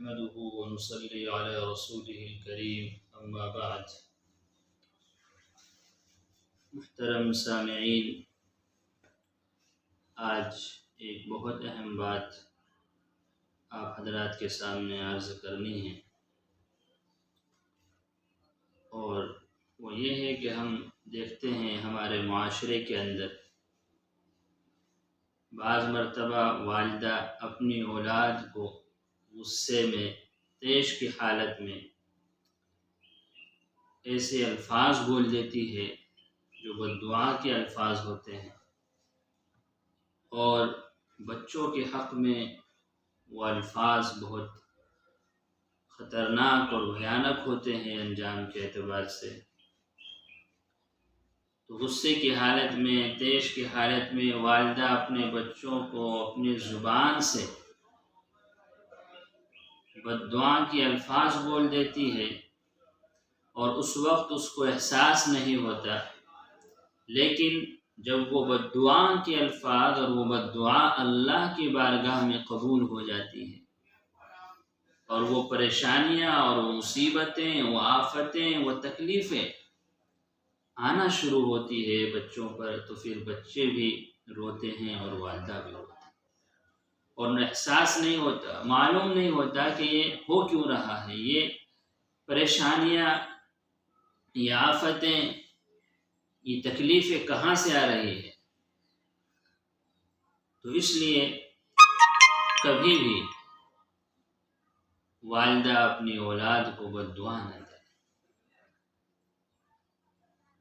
نحمده ونصلي على رسوله الكريم اما بعد۔ محترم سامعین، آج ایک بہت اہم بات آپ حضرات کے سامنے عرض کرنی ہے، اور وہ یہ ہے کہ ہم دیکھتے ہیں ہمارے معاشرے کے اندر بعض مرتبہ والدہ اپنی اولاد کو غصے میں، طیش کی حالت میں ایسے الفاظ بول دیتی ہے جو بددعا کے الفاظ ہوتے ہیں، اور بچوں کے حق میں وہ الفاظ بہت خطرناک اور بھیانک ہوتے ہیں انجام کے اعتبار سے۔ تو غصے کی حالت میں، طیش کی حالت میں والدہ اپنے بچوں کو اپنی زبان سے بددعا کے الفاظ بول دیتی ہے، اور اس وقت اس کو احساس نہیں ہوتا، لیکن جب وہ بددعا کے الفاظ اور وہ بددعا اللہ کی بارگاہ میں قبول ہو جاتی ہے، اور وہ پریشانیاں اور وہ مصیبتیں، وہ آفتیں، وہ تکلیفیں آنا شروع ہوتی ہے بچوں پر، تو پھر بچے بھی روتے ہیں اور والدہ بھی روتے ہیں، اور انہیں احساس نہیں ہوتا، معلوم نہیں ہوتا کہ یہ ہو کیوں رہا ہے، یہ پریشانیاں، یہ آفتیں، یہ تکلیفیں کہاں سے آ رہی ہے۔ تو اس لیے کبھی بھی والدہ اپنی اولاد کو بددعا نہ دے۔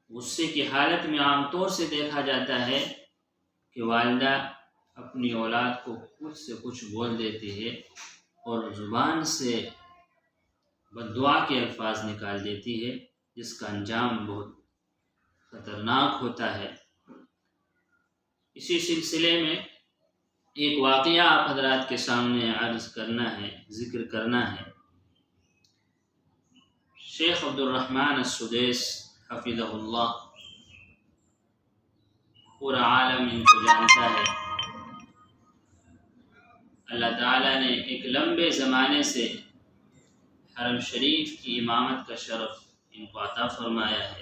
غصے کی حالت میں عام طور سے دیکھا جاتا ہے کہ والدہ اپنی اولاد کو کچھ سے کچھ بول دیتی ہے اور زبان سے بددعا کے الفاظ نکال دیتی ہے، جس کا انجام بہت خطرناک ہوتا ہے۔ اسی سلسلے میں ایک واقعہ آپ حضرات کے سامنے عرض کرنا ہے، ذکر کرنا ہے۔ شیخ عبد الرحمن السدیس حفظہ اللہ، پورا عالم ان کو جانتا ہے۔ اللہ تعالیٰ نے ایک لمبے زمانے سے حرم شریف کی امامت کا شرف ان کو عطا فرمایا ہے۔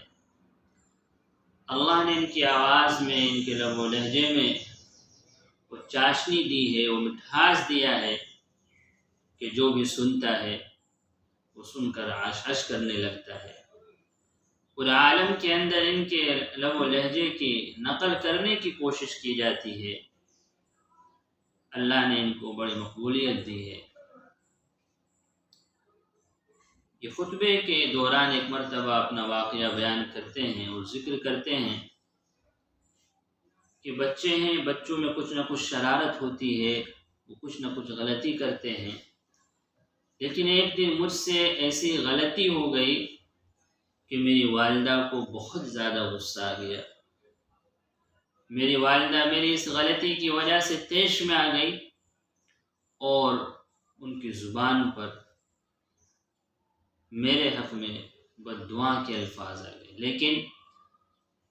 اللہ نے ان کی آواز میں، ان کے لب و لہجے میں وہ چاشنی دی ہے، وہ مٹھاس دیا ہے کہ جو بھی سنتا ہے وہ سن کر عش عش کرنے لگتا ہے۔ پورے عالم کے اندر ان کے لب و لہجے کی نقل کرنے کی کوشش کی جاتی ہے۔ اللہ نے ان کو بڑی مقبولیت دی ہے۔ یہ خطبے کے دوران ایک مرتبہ اپنا واقعہ بیان کرتے ہیں اور ذکر کرتے ہیں کہ بچے ہیں، بچوں میں کچھ نہ کچھ شرارت ہوتی ہے، وہ کچھ نہ کچھ غلطی کرتے ہیں، لیکن ایک دن مجھ سے ایسی غلطی ہو گئی کہ میری والدہ کو بہت زیادہ غصہ آ گیا۔ میری والدہ میری اس غلطی کی وجہ سے طیش میں آ گئی، اور ان کی زبان پر میرے حق میں بددعا کے الفاظ آ گئے، لیکن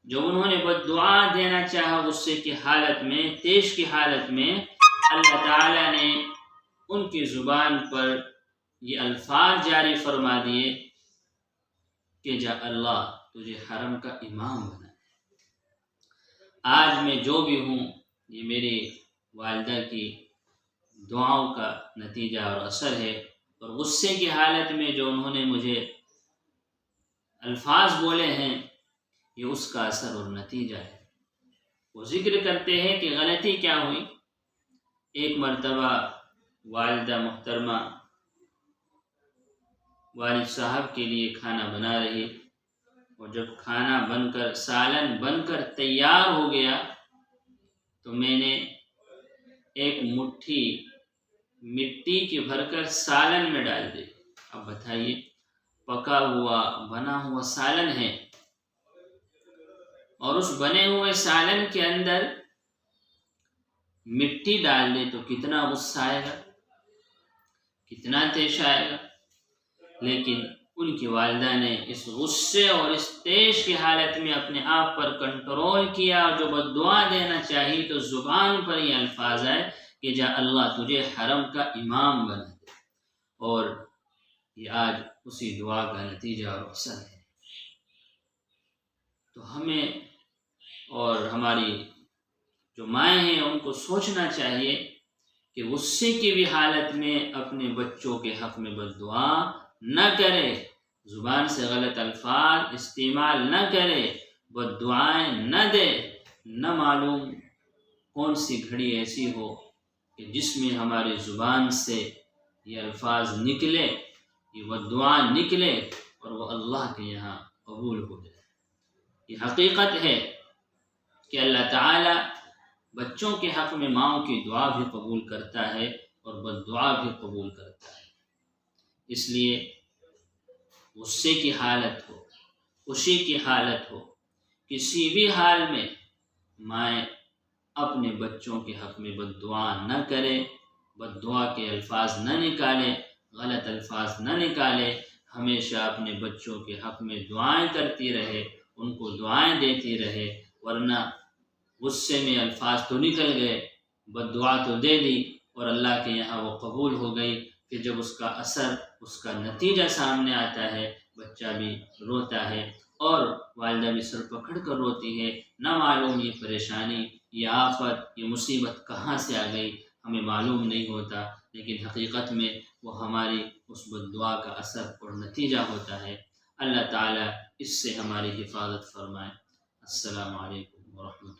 جب انہوں نے بددعا دینا چاہا غصے کی حالت میں، طیش کی حالت میں، اللہ تعالیٰ نے ان کی زبان پر یہ الفاظ جاری فرما دیے کہ جا اللہ تجھے حرم کا امام بنا۔ آج میں جو بھی ہوں یہ میری والدہ کی دعاؤں کا نتیجہ اور اثر ہے، اور غصے کی حالت میں جو انہوں نے مجھے الفاظ بولے ہیں یہ اس کا اثر اور نتیجہ ہے۔ وہ ذکر کرتے ہیں کہ غلطی کیا ہوئی۔ ایک مرتبہ والدہ محترمہ والد صاحب کے لیے کھانا بنا رہی، اور جب کھانا بن کر، سالن بن کر تیار ہو گیا، تو میں نے ایک مٹھی مٹی کی بھر کر سالن میں ڈال دی۔ اب بتائیے، پکا ہوا بنا ہوا سالن ہے، اور اس بنے ہوئے سالن کے اندر مٹی ڈال دے تو کتنا غصہ آئے گا، کتنا طیش آئے گا۔ لیکن ان کی والدہ نے اس غصے اور اس طیش کی حالت میں اپنے آپ پر کنٹرول کیا، اور جو بددعا دینا چاہی تو زبان پر یہ الفاظ آئے کہ جا اللہ تجھے حرم کا امام بنا دے۔ اور یہ آج اسی دعا کا نتیجہ اور اثر ہے۔ تو ہمیں اور ہماری جو مائیں ہیں ان کو سوچنا چاہیے کہ غصے کی بھی حالت میں اپنے بچوں کے حق میں بد دعا نہ کرے، زبان سے غلط الفاظ استعمال نہ کرے، بد دعائیں نہ دے۔ نہ معلوم کون سی گھڑی ایسی ہو کہ جس میں ہماری زبان سے یہ الفاظ نکلے، یہ بد دعا نکلے اور وہ اللہ کے یہاں قبول ہو جائے۔ یہ حقیقت ہے کہ اللہ تعالی بچوں کے حق میں ماؤں کی دعا بھی قبول کرتا ہے اور بد دعا بھی قبول کرتا ہے۔ اس لیے غصے کی حالت ہو، خوشی کی حالت ہو، کسی بھی حال میں مائیں اپنے بچوں کے حق میں بد دعا نہ کرے، بد دعا کے الفاظ نہ نکالے، غلط الفاظ نہ نکالے، ہمیشہ اپنے بچوں کے حق میں دعائیں کرتی رہے، ان کو دعائیں دیتی رہے، ورنہ غصے میں الفاظ تو نکل گئے، بد دعا تو دے دی اور اللہ کے یہاں وہ قبول ہو گئی، کہ جب اس کا اثر، اس کا نتیجہ سامنے آتا ہے، بچہ بھی روتا ہے اور والدہ بھی سر پکڑ کر روتی ہے۔ نہ معلوم یہ پریشانی، یہ آفت، یہ مصیبت کہاں سے آ گئی، ہمیں معلوم نہیں ہوتا، لیکن حقیقت میں وہ ہماری اس بد دعا کا اثر اور نتیجہ ہوتا ہے۔ اللہ تعالیٰ اس سے ہماری حفاظت فرمائے۔ السلام علیکم ورحمۃ اللہ۔